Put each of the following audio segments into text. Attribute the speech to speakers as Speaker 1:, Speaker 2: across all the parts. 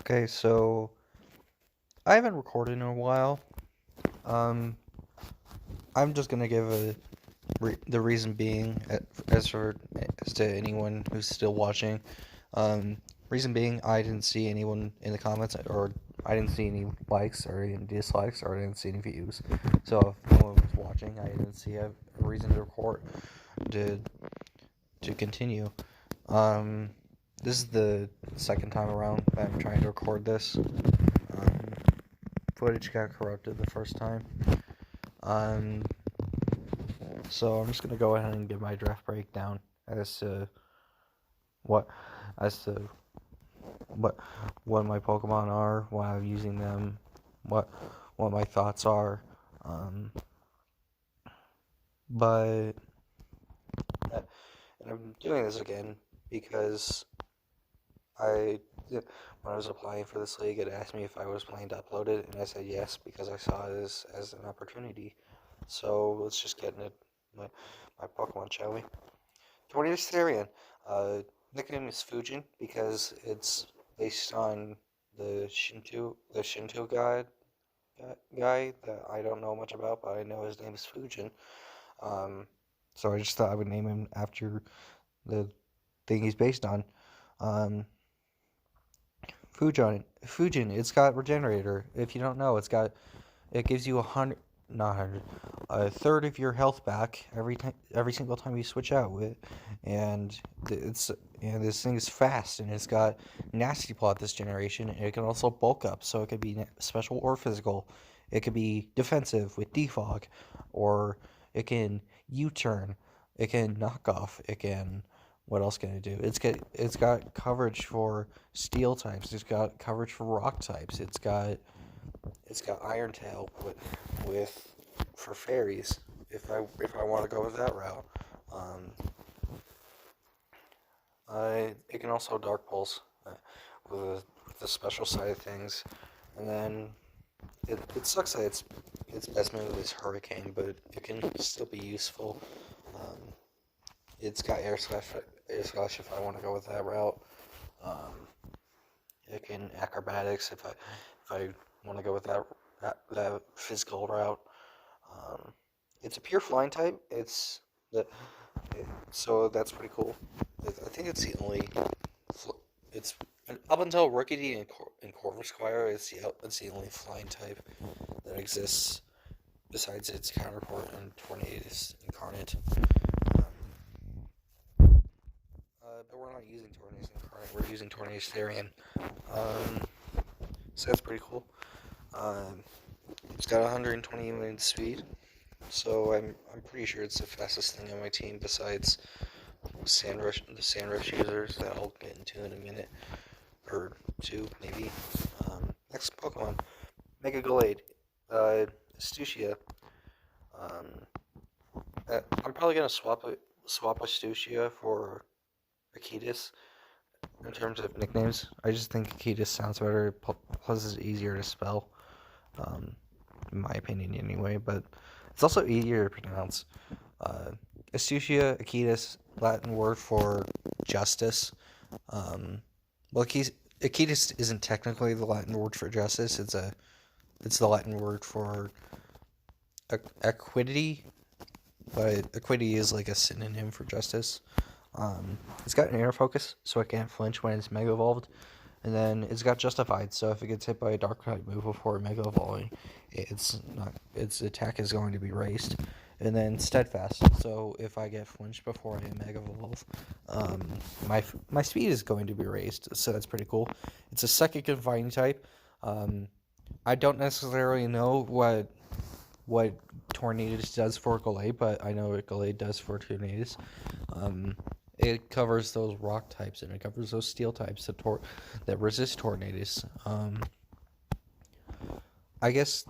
Speaker 1: Okay, so I haven't recorded in a while. Um, I'm just gonna give the reason being, as to anyone who's still watching. Um, Reason being, I didn't see anyone in the comments, or I didn't see any likes or any dislikes, or I didn't see any views. So if no one was watching, I didn't see a reason to record to to continue. Um, this is the second time around that I'm trying to record this. Footage got corrupted the first time. Um, so I'm just gonna go ahead and give my draft breakdown as to what, as to what, what my Pokemon are, why I'm using them, what, what my thoughts are. Um, but and I'm doing this again because I, when I was applying for this league, it asked me if I was planning to upload it, and I said yes because I saw it as an opportunity. So let's just get into my Pokemon, shall we? Tornadus Therian. Nickname is Fujin because it's based on the Shinto guy that I don't know much about, but I know his name is Fujin. Um, so I just thought I would name him after the thing he's based on. Um, Fujin. It's got Regenerator. If you don't know, it gives you 100, not 100, a third of your health back every single time you switch out with, and it's and this thing is fast, and it's got Nasty Plot this generation, and it can also bulk up, so it could be special or physical. It could be defensive with Defog, or it can U-turn. It can knock off. It can. What else can it do? It's got coverage for steel types. It's got coverage for rock types. It's got Iron Tail with for fairies. If I want to go with that route, um, it can also Dark Pulse with the special side of things, and then it sucks that its best move is Hurricane, but it can still be useful. Um, it's got Air Slash if I want to go with that route. Um, it can Acrobatics if I want to go with that physical route. Um, it's a pure flying type. So that's pretty cool. I think it's the only. It's up until Rookidee and Corvisquire, it's the only flying type that exists besides its counterpart and Tornadus Incarnate. Um, but we're not using Tornadus Incarnate. We're using Tornadus Therian. Um, so that's pretty cool. Um, it's got 120 wind speed, so I'm pretty sure it's the fastest thing on my team besides the Sandrush users that I'll get into in a minute or two maybe. Next Pokemon, Mega Gallade, Stushia. Um, I'm probably gonna swap a Stushia for Akitas in terms of nicknames. I just think Akitas sounds better. Plus, it's easier to spell. Um, in my opinion, anyway. But it's also easier to pronounce. Uh, Astucia, Akitas, Latin word for justice. Um, well, Akitas isn't technically the Latin word for justice. It's the Latin word for equity, but equity is like a synonym for justice. It's got an air focus, so it can't flinch when it's mega evolved. And then it's got justified, so if it gets hit by a dark type move before mega evolving, its attack is going to be raised. And then steadfast, so if I get flinched before I mega evolve, my speed is going to be raised, so that's pretty cool. It's a second confining type. I don't necessarily know what Tornadus does for Gallade, but I know what Gallade does for Tornadus. It covers those rock types and it covers those steel types that resist Tornadus. I guess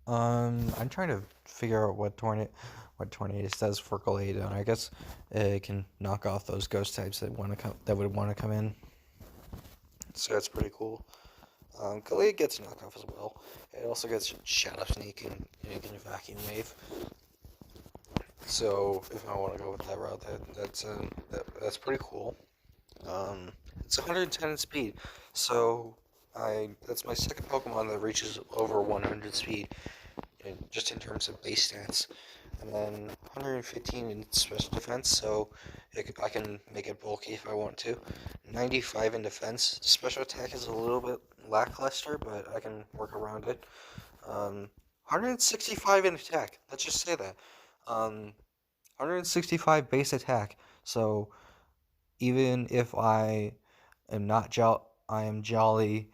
Speaker 1: I'm trying to figure out what Tornadus does for Gallade, and I guess it can knock off those ghost types that would want to come in. So that's pretty cool. Gallade gets knockoff as well. It also gets Shadow Sneak and it can Vacuum Wave. So if I want to go with that route, that's pretty cool. it's 110 in speed. So that's my second Pokemon that reaches over 100 speed, just in terms of base stats. And then 115 in special defense, so I can make it bulky if I want to. 95 in defense. Special attack is a little bit lackluster, but I can work around it. 165 in attack. Let's just say that. 165 base attack. So even if I am not I am jolly,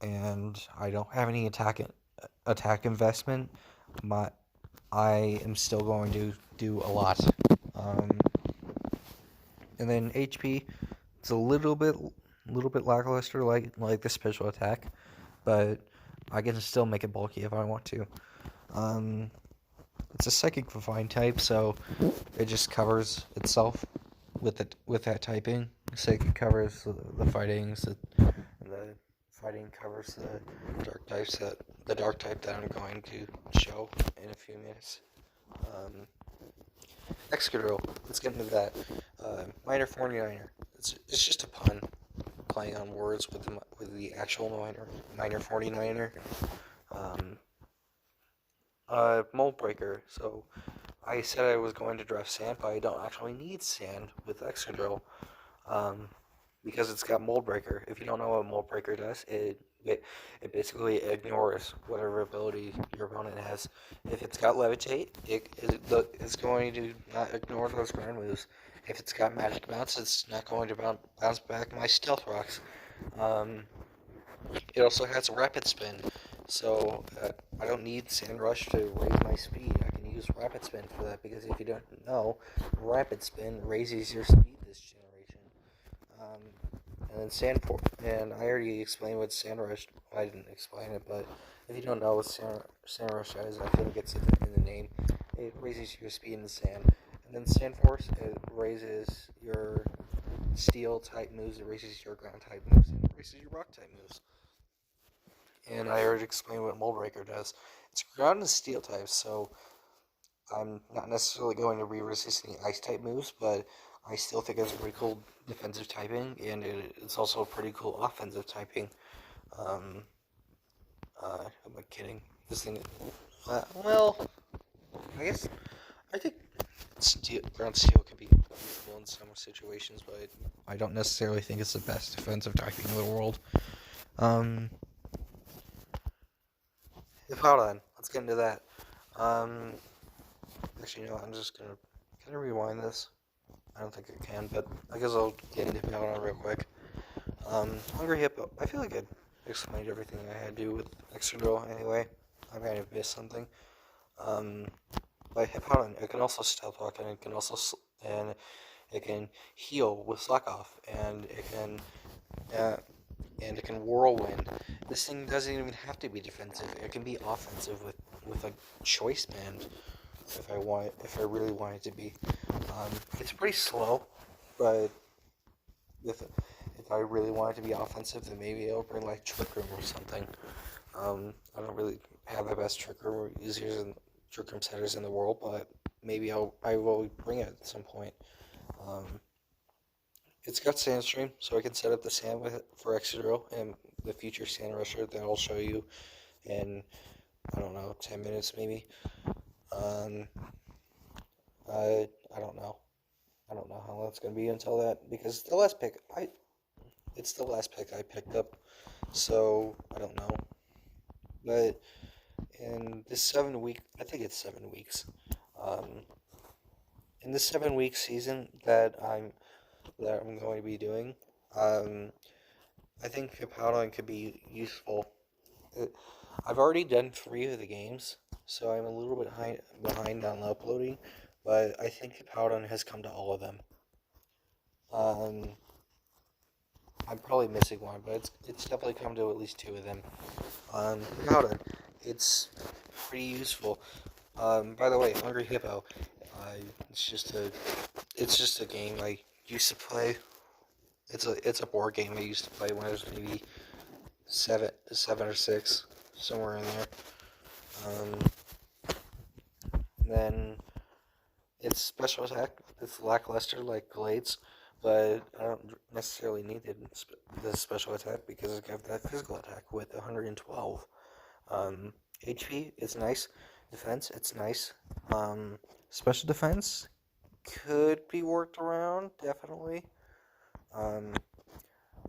Speaker 1: and I don't have any attack investment. I am still going to do a lot. Um, and then HP, it's a little bit lackluster, like the special attack, but I can still make it bulky if I want to. It's a psychic refined type, so it just covers itself with that typing. Psychic covers the fightings, and the fighting covers the dark type that I'm going to show in a few minutes. Excadrill, let's get into that. Minor 49er. It's just a pun, playing on words with the actual minor 49er. Mold Breaker. So I said I was going to draft sand, but I don't actually need sand with Excadrill, because it's got Mold Breaker. If you don't know what Mold Breaker does, it basically ignores whatever ability your opponent has. If it's got Levitate, it's going to not ignore those ground moves. If it's got Magic Bounce, it's not going to bounce back my Stealth Rocks. It also has Rapid Spin, so I don't need Sand Rush to raise my speed. I can use Rapid Spin for that, because if you don't know, Rapid Spin raises your speed this generation. And I already explained what Sand Rush. I didn't explain it, but if you don't know what Sand Rush is, I feel like it's in the name. It raises your speed in the sand. And then Sand Force, it raises your Steel type moves, it raises your Ground type moves, and it raises your Rock type moves. And I already explained what Mold Breaker does. It's Ground and Steel types, so I'm not necessarily going to be resisting Ice type moves, but I still think it's a pretty cool defensive typing, and it's also a pretty cool offensive typing. Am I kidding? This thing, well, I think ground steel can be useful in some situations, but I don't necessarily think it's the best defensive typing in the world. Hold on, let's get into that. Actually, you know what, I'm just gonna. Can I rewind this? I don't think I can, but I guess I'll get into Hippowdon real quick. Hungry Hippo. I feel like I explained everything I had to do with Excadrill anyway. I might have missed something. But Hippowdon, it can also Stealth Rock, and it can heal with Slack Off, and it can Whirlwind. This thing doesn't even have to be defensive. It can be offensive with a Choice Band if I really want it to be. It's pretty slow, but if I really want it to be offensive, then maybe I'll bring like Trick Room or something. I don't really have the best Trick Room users and Trick Room setters in the world, but maybe I will bring it at some point. It's got Sandstream, so I can set up the sand with it for Excadrill and the future Sand Rusher that I'll show you in, I don't know, 10 minutes maybe. I don't know. I don't know how long it's going to be until that, because it's the last pick I picked up, so I don't know. But in this 7 week, I think it's 7 weeks. In this 7 week season that I'm going to be doing, I think Hippowdon could be useful. I've already done 3 of the games, so I'm a little bit behind on uploading, but I think Hippowdon has come to all of them. I'm probably missing one, but it's definitely come to at least 2 of them. Hippowdon, it's pretty useful. By the way, Hungry Hippo, it's just a game I used to play. It's a board game I used to play when I was maybe seven or 6, somewhere in there. Then its special attack, it's lackluster like Glades, but I don't necessarily need the special attack because I have that physical attack with 112. Um, HP is nice. Defense, it's nice. Special defense could be worked around, definitely. Um,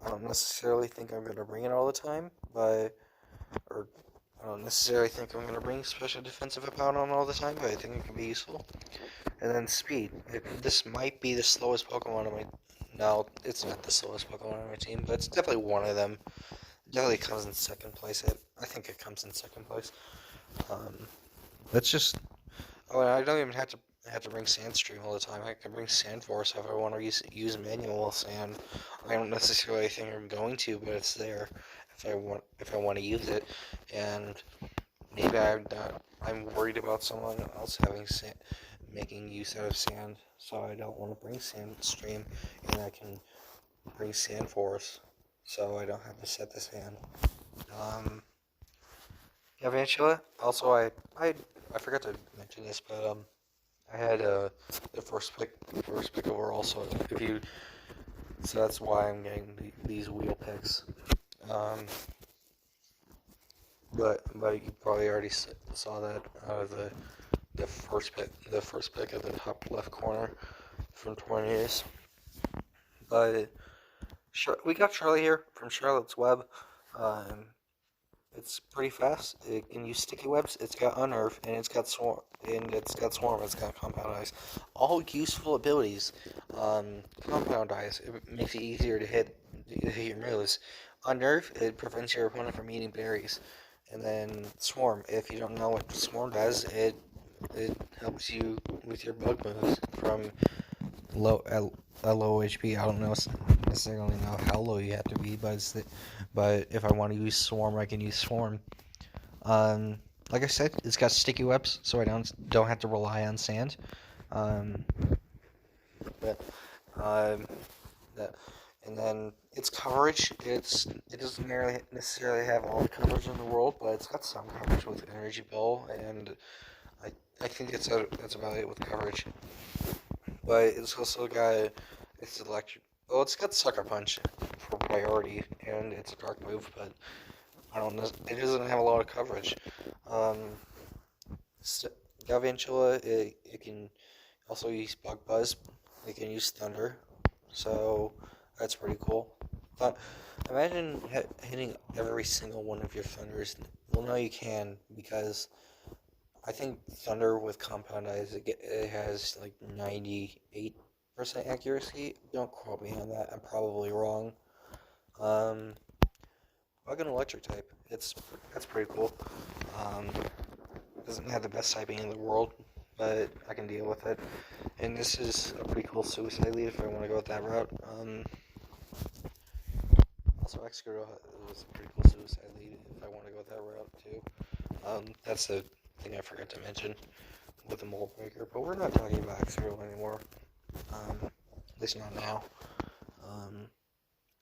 Speaker 1: I don't necessarily think I'm going to bring it all the time, or I don't necessarily think I'm going to bring special defensive Hippowdon all the time, but I think it can be useful. And then speed. This might be the slowest Pokemon on my... No, it's not the slowest Pokemon on my team, but it's definitely one of them. It definitely comes in second place. I think it comes in second place. Let's just... Oh, and I don't even have to bring Sandstream all the time. I can bring Sandforce if I want to use manual sand. I don't necessarily think I'm going to, but it's there if I want to use it. And maybe I'm worried about someone else making use out of sand, so I don't want to bring Sandstream, and I can bring Sandforce, so I don't have to set the sand. Eventually, also I forgot to mention this, but I had the first pick overall, so so that's why I'm getting these wheel picks. But you probably already saw that out of the first pick at the top left corner from Tornadoes. But we got Charlie here from Charlotte's Web. It's pretty fast. It can use sticky webs. It's got Unnerve, and it's got Swarm. It's got Compound Eyes. All useful abilities. Compound Eyes. It makes it easier to hit your moves. Unnerve. It prevents your opponent from eating berries. And then Swarm. If you don't know what Swarm does, it helps you with your bug moves from low HP. I don't necessarily know how low you have to be, but if I want to use Swarm, I can use Swarm. Like I said, it's got sticky webs, so I don't have to rely on sand. But that, and then its coverage, it doesn't necessarily have all the coverage in the world, but it's got some coverage with Energy Ball, and I think that's about it with coverage. But it's also got it's electric. Well, it's got Sucker Punch for priority, and it's a dark move, but I don't know. It doesn't have a lot of coverage. Galvantula, it can also use Bug Buzz. It can use Thunder, so that's pretty cool. But imagine hitting every single one of your Thunders. Well, no, you can, because I think Thunder with Compound Eyes, it has like 98% accuracy. Don't quote me on that. I'm probably wrong. Bug and Electric type. That's pretty cool. Doesn't have the best typing in the world, but I can deal with it. And this is a pretty cool Suicide Lead if I want to go with that route. Also, Excadrill was a pretty cool Suicide Lead if I want to go with that route too. That's the thing I forgot to mention with the Mold Breaker, but we're not talking about Excadrill anymore. At least not now.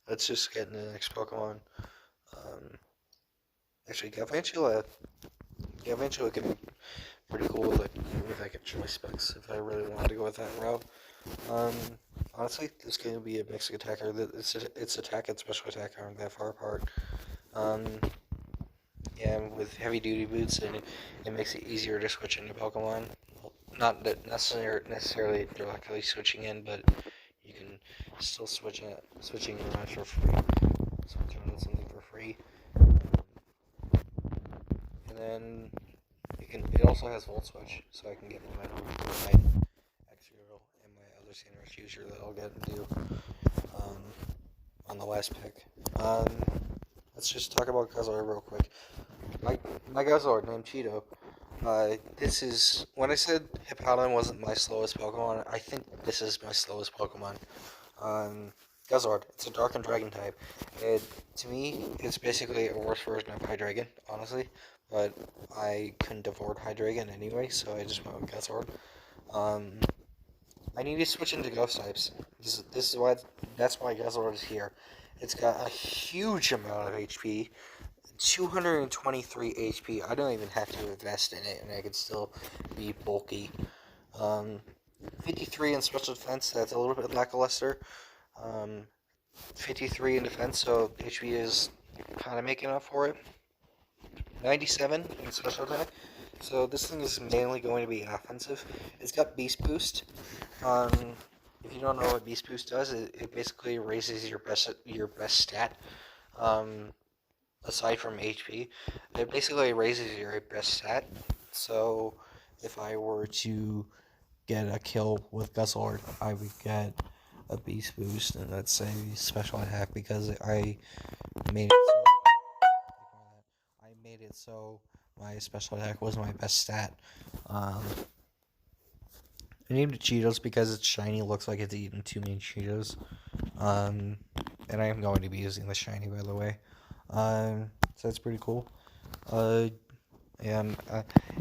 Speaker 1: Let's just get into the next Pokemon. Actually, Galvantula could be pretty cool with like a choice specs if I really wanted to go with that route. Honestly, this game would be a basic attacker. Its attack and special attack aren't that far apart. Yeah, with heavy duty boots, and it makes it easier to switch into Pokemon. Not necessarily directly switching in, but you can still switching around for free. Switch on something for free. And then it also has Volt Switch, so I can get momentum for my Excadrill and my other Sandrush user that I'll get into on the last pick. Let's just talk about Guzzlord real quick. My Guzzlord named Cheeto. This is when I said Hippowdon wasn't my slowest Pokemon. I think this is my slowest Pokemon. Guzzlord. It's a Dark and Dragon type. To me, it's basically a worse version of Hydreigon, honestly. But I couldn't afford Hydreigon anyway, so I just went with Guzzlord. I need to switch into Ghost types. That's why Guzzlord is here. It's got a huge amount of HP. 223 HP. I don't even have to invest in it, and I can still be bulky. 53 in special defense. That's a little bit lackluster. Um, 53 in defense, so HP is kind of making up for it. 97 in special attack. So this thing is mainly going to be offensive. It's got Beast Boost. Um, if you don't know what Beast Boost does, it basically raises your best stat. Um, aside from HP, it basically raises your best stat. So if I were to get a kill with Guzzlord, I would get a Beast Boost, and that's a special attack because I made it so I made it so my special attack was my best stat. I named it Cheetos because it's shiny, looks like it's eaten too many Cheetos. And I am going to be using the shiny, by the way. So that's pretty cool. Uh, and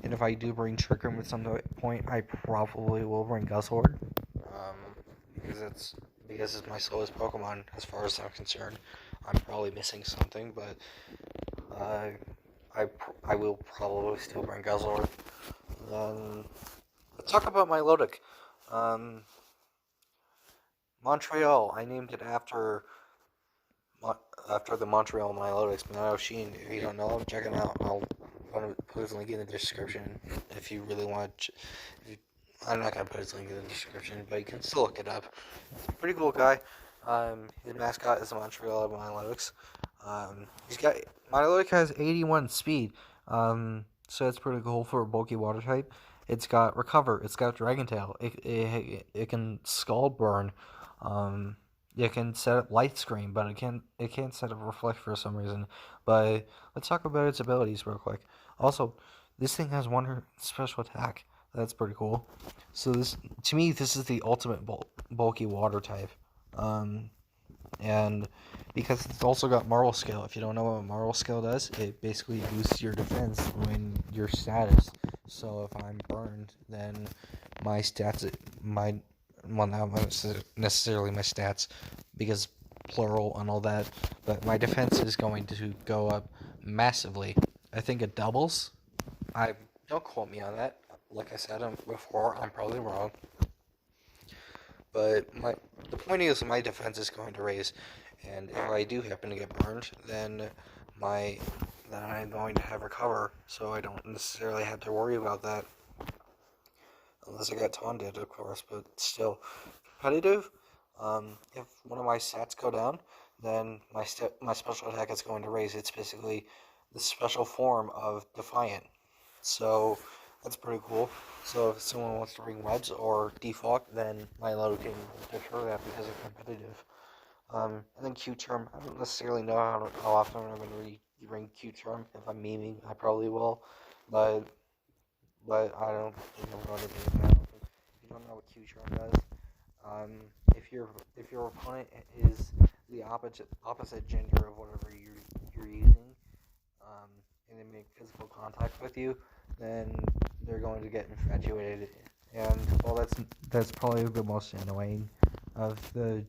Speaker 1: if I do bring Trick Room at some point, I probably will bring Guzzlord. Because it's my slowest Pokemon as far as I'm concerned. I'm probably missing something, but uh, I will probably still bring Guzzlord. Let's talk about my Milotic. Montreal. I named it after the Montreal Milotics. Milotic. If you don't know, check it out. I'll put his link in the description if you really want. I'm not gonna put his link in the description, but you can still look it up. Pretty cool guy. His mascot is Montreal Milotics. Milotic has 81 speed. So that's pretty cool for a bulky water type. It's got Recover. It's got Dragon Tail. It can Scald Burn. It can set up Light Screen, but it can't set up Reflect for some reason. But let's talk about its abilities real quick. Also, this thing has one special attack. That's pretty cool. So to me, this is the ultimate bulky water type. And because it's also got Marvel Scale. If you don't know what Marvel Scale does, it basically boosts your defense when your status. So if I'm burned, then my stats, well, not necessarily my stats, because plural and all that, but my defense is going to go up massively. I think it doubles. Don't quote me on that. Like I said before, I'm probably wrong. But the point is, my defense is going to raise, and if I do happen to get burned, then I'm going to have Recover, so I don't necessarily have to worry about that. Unless I got taunted, of course, but still. Competitive, if one of my stats go down, then my special attack is going to raise. It's basically the special form of Defiant. So that's pretty cool. So if someone wants to bring webs or default, then my load can defer that because it's competitive. And then Q-Term, I don't necessarily know how often I'm going to bring Q-Term. If I'm memeing, I probably will. But I don't think I'm going to be that. If you don't know what Q-Term does, if your opponent is the opposite gender of whatever you're using, and they make physical contact with you, then they're going to get infatuated. And well, that's probably the most annoying of the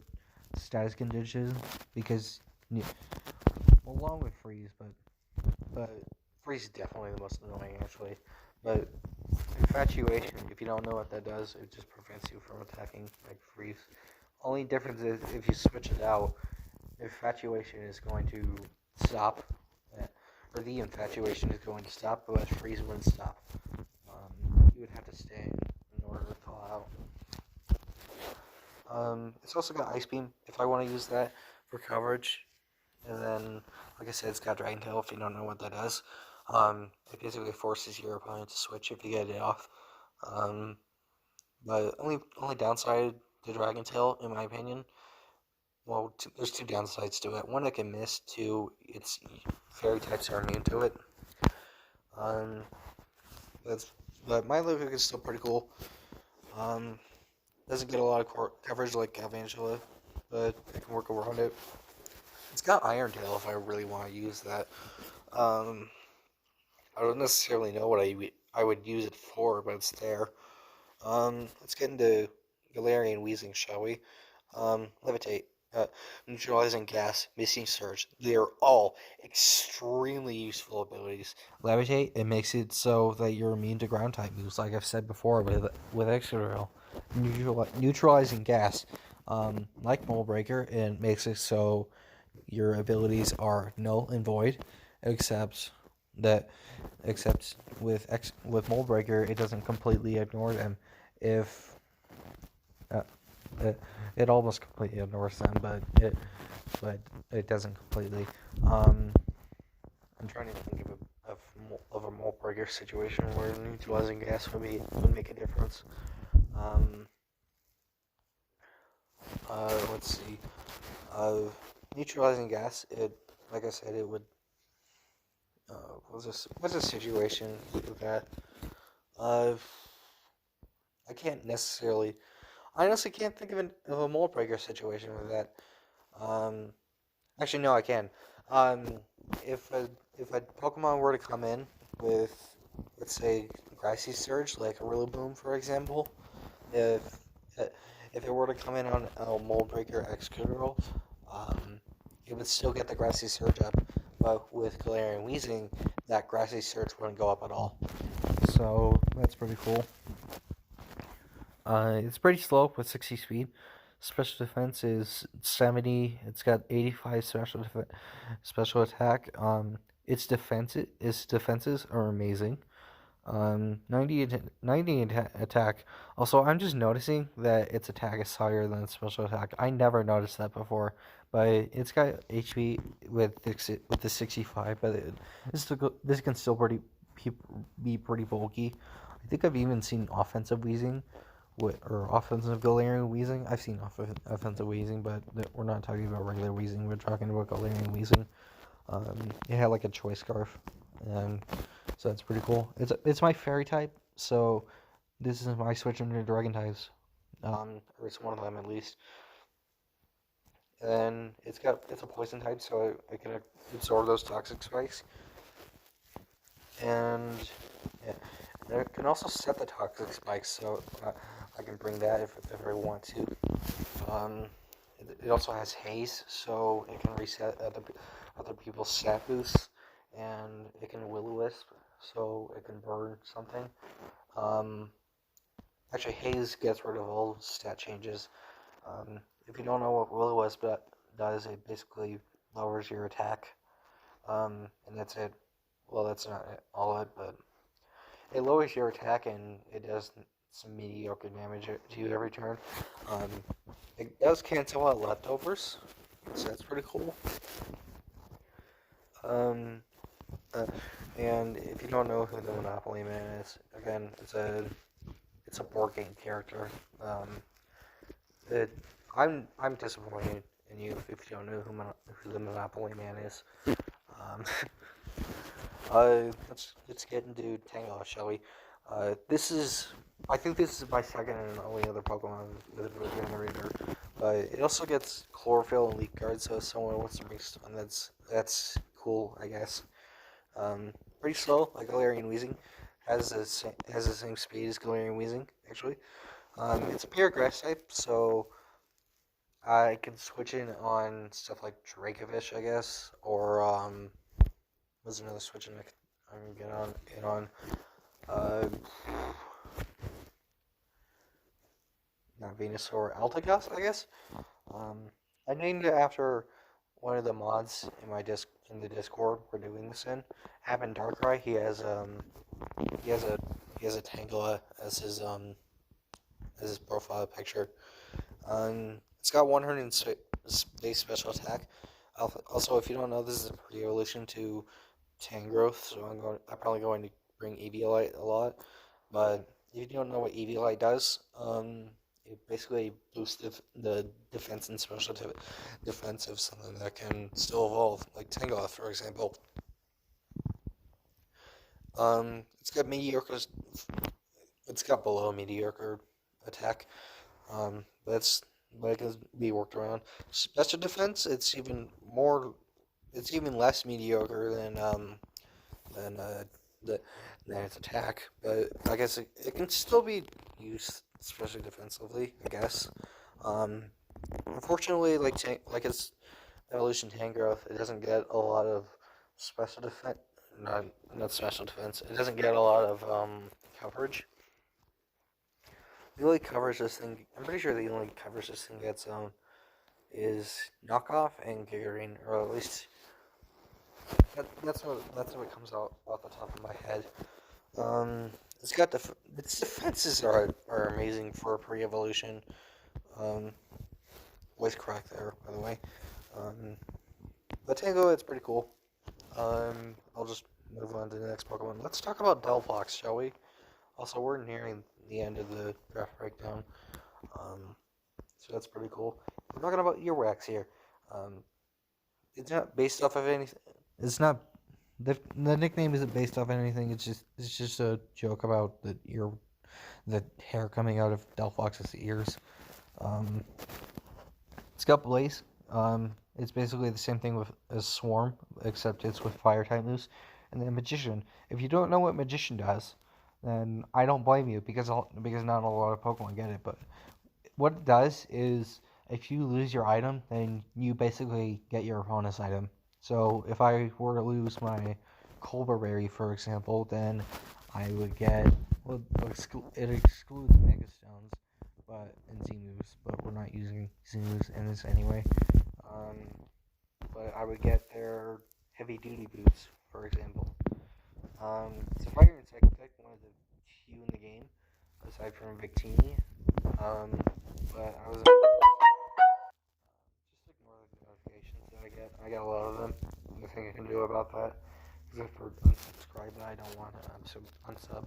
Speaker 1: status conditions because, along with freeze, but freeze is definitely the most annoying actually. But infatuation, if you don't know what that does, it just prevents you from attacking like freeze. Only difference is if you switch it out, infatuation is going to stop, or the infatuation is going to stop, but freeze wouldn't stop. You would have to stay in order to thaw out. It's also got Ice Beam if I want to use that for coverage. And then, like I said, it's got Dragon Tail if you don't know what that does. It basically forces your opponent to switch if you get it off. But only downside to Dragon Tail, in my opinion. Well, there's two downsides to it. One, it can miss. Two, its fairy types are immune to it. But my Milotic is still pretty cool. Doesn't get a lot of coverage like Galvantula, but I can work around it. It's got Iron Tail if I really want to use that. I don't necessarily know what I would use it for, but it's there. Let's get into Galarian Weezing, shall we? Levitate, Neutralizing Gas, Misty Surge. They are all extremely useful abilities. Levitate, it makes it so that you're immune to ground type moves, like I've said before with Excadrill. Neutralizing Gas. like Mold Breaker, it makes it so your abilities are null and void, except that with Mold Breaker, it doesn't completely ignore them. If uh, it, it almost completely ignores them, but it doesn't completely. Um, I'm trying to think of a Mold Breaker situation where neutralizing gas would make a difference. Um, let's see. Uh, Neutralizing gas, it like I said, it would. What's a situation that uh, I can't necessarily. I honestly can't think of a Mold Breaker situation with that. Um, Actually, no, I can. Um, if a if a Pokemon were to come in with, let's say, Grassy Surge, like a Rillaboom, for example, if uh, if it were to come in on a Mold Breaker Excadrill, um, it would still get the Grassy Surge up, but with Galarian Weezing, that Grassy Surge wouldn't go up at all. So that's pretty cool. It's pretty slow with 60 speed. Special defense is 70. It's got 85 special attack. Its defenses are amazing. 90 attack. Also, I'm just noticing that its attack is higher than its special attack. I never noticed that before, but it's got HP with the 65. But this can still be pretty bulky. I think I've even seen offensive Weezing or offensive Galarian Weezing. I've seen offensive Weezing, but we're not talking about regular Weezing. We're talking about Galarian Weezing. It had like a choice scarf, and so that's pretty cool. It's my fairy type, so this is my switch into dragon types. Or it's one of them at least. And it's a poison type, so it can absorb those toxic spikes. And yeah, and it can also set the toxic spikes, so I can bring that if I want to. Um, it also has haze, so it can reset other people's stat boosts, and it can will-o-wisp, so it can burn something. Um, Actually, haze gets rid of all stat changes. If you don't know what will-o-wisp does, it basically lowers your attack, and that's it. Well, that's not all of it, but it lowers your attack and it does some mediocre damage to you every turn. Um, it does cancel out leftovers, so that's pretty cool. Um, uh, and if you don't know who the Monopoly Man is, again, it's a board game character. It, I'm disappointed in you if you don't know who the Monopoly Man is. Um, let's get into Tangela, shall we? I think this is my second and only other Pokemon with a regenerator. But it also gets Chlorophyll and Leaf Guard, so if someone wants to bring stun, that's cool, I guess. Pretty slow, like Galarian Weezing. Has the same speed as Galarian Weezing, actually. It's a pure grass type, so I can switch in on stuff like Dracovish, I guess, or what's another switch in I can get on in on. Uh, Not Venusaur, Altigas, I guess. Um, I named it after one of the mods in the Discord we're doing this in. Happen Darkrai. He has a he has a Tangela as his profile picture. It's got 100 base special attack. Also, if you don't know, this is a pre-evolution to Tangrowth, so I'm probably going to bring Eviolite a lot. But if you don't know what Eviolite does, it basically boosts the defense and defense of something that can still evolve, like Tangela, for example. It's got it's got below mediocre attack. But it can be worked around. Special defense, it's even less mediocre than the than its attack. But I guess it can still be used, especially defensively, I guess. Um, Unfortunately, like its evolution Tangrowth, it doesn't get a lot of special defense. Not special defense. It doesn't get a lot of coverage. the only coverage this thing, I'm pretty sure the only coverage this thing gets is knockoff and Gigarine, or at least that's what it comes out off the top of my head. It's got its defenses are amazing for a pre-evolution. Voice crack there, by the way. The Tango, it's pretty cool. I'll just move on to the next Pokemon. Let's talk about Delphox, shall we? Also, we're nearing the end of the draft breakdown. So that's pretty cool. We're talking about Earwax here. It's not based off of anything. It's not the nickname isn't based off anything. It's just a joke about the hair coming out of Delphox's ears. It's got Blaze. It's basically the same thing as Swarm, except it's with Fire type moves. And then Magician. If you don't know what Magician does, then I don't blame you because not a lot of Pokemon get it. But what it does is, if you lose your item, then you basically get your opponent's item. So if I were to lose my Colbur Berry, for example, then I would get, well, it excludes Mega Stones, and Z-moves, but we're not using Z-moves in this anyway. But I would get their heavy duty boots, for example. So Fire and Psychic, one of the few in the game, aside from Victini. But I was just ignore the notifications that I get. I get a lot of them. Nothing I can do about that, except for unsubscribe. That I don't want to unsub.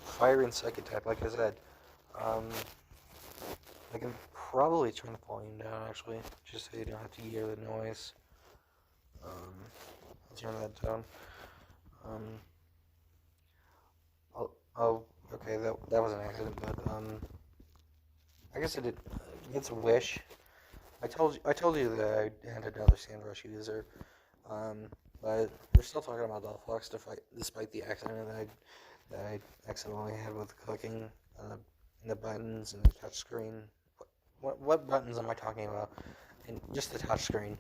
Speaker 1: Fire and Psychic type, like I said. I can probably turn the volume down, actually, just so you don't have to hear the noise. I'll turn that down. Okay, that was an accident, but I guess I did. It's a wish. I told you that I had another Sandrush user, but they're still talking about Delphox despite the accident that I accidentally had with clicking and the buttons and the touchscreen. What buttons am I talking about? And just the touchscreen.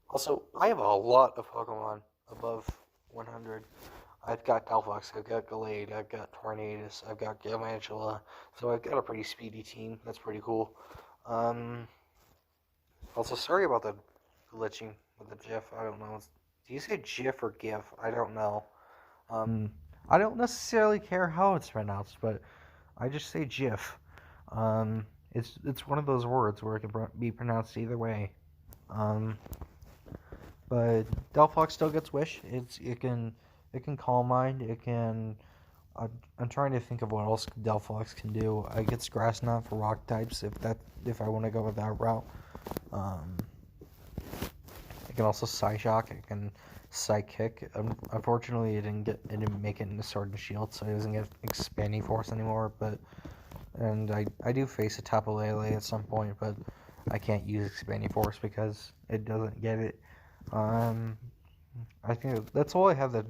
Speaker 1: Also, I have a lot of Pokemon above 100. I've got Delphox, I've got Gallade, I've got Tornadus, I've got Galvantula, so I've got a pretty speedy team. That's pretty cool. Also, sorry about the glitching with the GIF. I don't know. Do you say GIF or GIF? I don't know. I don't necessarily care how it's pronounced, but I just say GIF. It's one of those words where it can be pronounced either way. But Delphox still gets Wish. It can Calm Mind. It can. I'm trying to think of what else Delphox can do. It gets Grass Knot for Rock types if I want to go with that route. It can also Psyshock. It can Psychic. Unfortunately, it didn't make it into Sword and Shield, so it doesn't get Expanding Force anymore. And I do face a Tapu Lele at some point, but I can't use Expanding Force because it doesn't get it. I think that's all I have to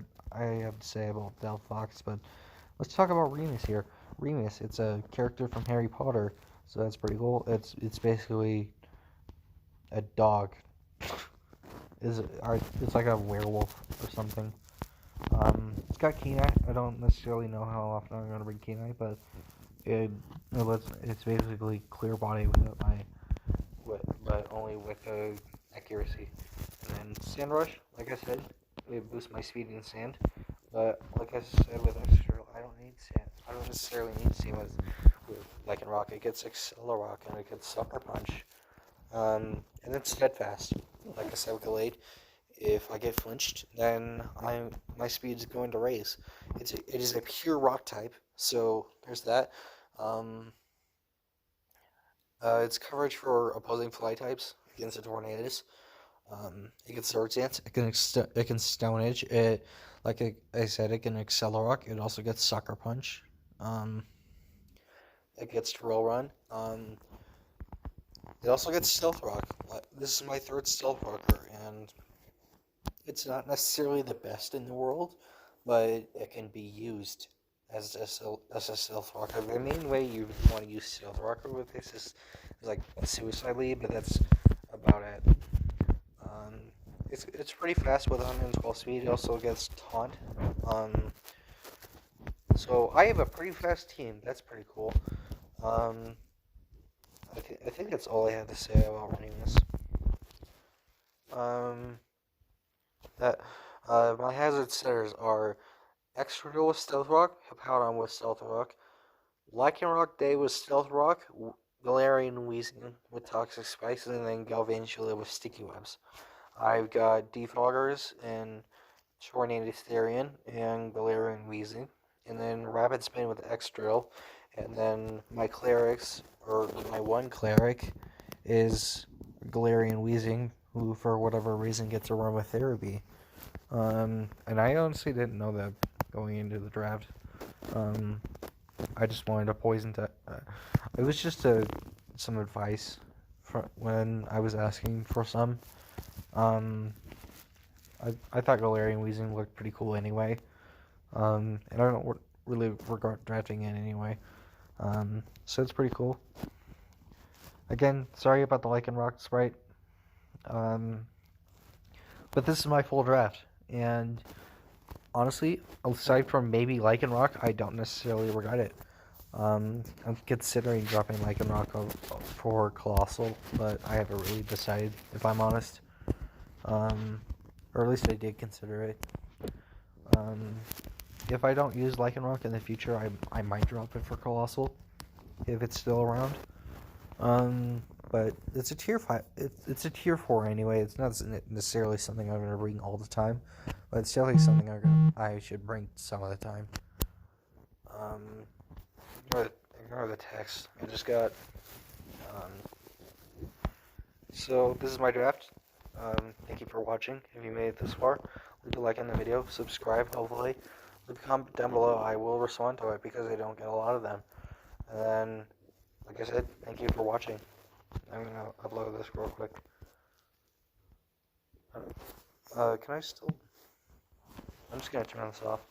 Speaker 1: say about Delphox, but let's talk about Remus here. Remus, it's a character from Harry Potter, so that's pretty cool. It's basically a dog. It's like a werewolf or something. It's got Keynight. I don't necessarily know how often I'm gonna bring Keynight, but it's basically Clear Body but only with accuracy. And then Sandrush, like I said, it boosts my speed in sand. But like I said with Extra, I don't need sand. I don't necessarily need sand with Lycanroc. It gets Accelerock and it gets Sucker Punch. And then Steadfast. Like I said with Gallade, if I get flinched, then my speed is going to raise. It is a pure rock type, so there's that. It's coverage for opposing fly types against the Tornadus. It can Sword Dance. It can Stone Edge. Like I said, it can Accelerock. It also gets Sucker Punch. It gets Drill Run. It also gets Stealth Rock. This is my third Stealth Rocker, and it's not necessarily the best in the world, but it can be used as a Stealth Rocker. The main way you want to use Stealth Rocker with this is like Suicide Lead, but that's about it. It's pretty fast with 112 speed. It also gets Taunt. So I have a pretty fast team. That's pretty cool. Um, I think that's all I have to say about running this. Um, that my hazard setters are Extradol with Stealth Rock, Hippowdon with Stealth Rock, Lycanroc Day with Stealth Rock, Galarian Weezing with Toxic Spikes, and then Galvantula with Sticky Webs. I've got Defoggers and Tornado Therian and Galarian Weezing, and then Rapid Spin with X-Drill, and then my clerics, or my one cleric, is Galarian Weezing, who for whatever reason gets Aromatherapy. And I honestly didn't know that going into the draft. I just wanted a poison it was just some advice for when I was asking for some. Um, I thought Galarian Weezing looked pretty cool anyway. And I don't really regret drafting it anyway. So it's pretty cool. Again, sorry about the Lycanroc sprite. But this is my full draft. And honestly, aside from maybe Lycanroc, I don't necessarily regret it. I'm considering dropping Lycanroc for Colossal, but I haven't really decided, if I'm honest. Or at least I did consider it. If I don't use Lycanroc in the future, I might drop it for Colossal, if it's still around. But it's a tier 5. It's a tier 4 anyway. It's not necessarily something I'm gonna bring all the time, but it's definitely something I should bring some of the time. Ignore the text. I just got. So this is my draft. Thank you for watching. If you made it this far, leave a like on the video, subscribe. Hopefully, leave a comment down below. I will respond to it because I don't get a lot of them. And then, like I said, thank you for watching. I'm gonna upload this real quick. Can I still? I'm just gonna turn this off.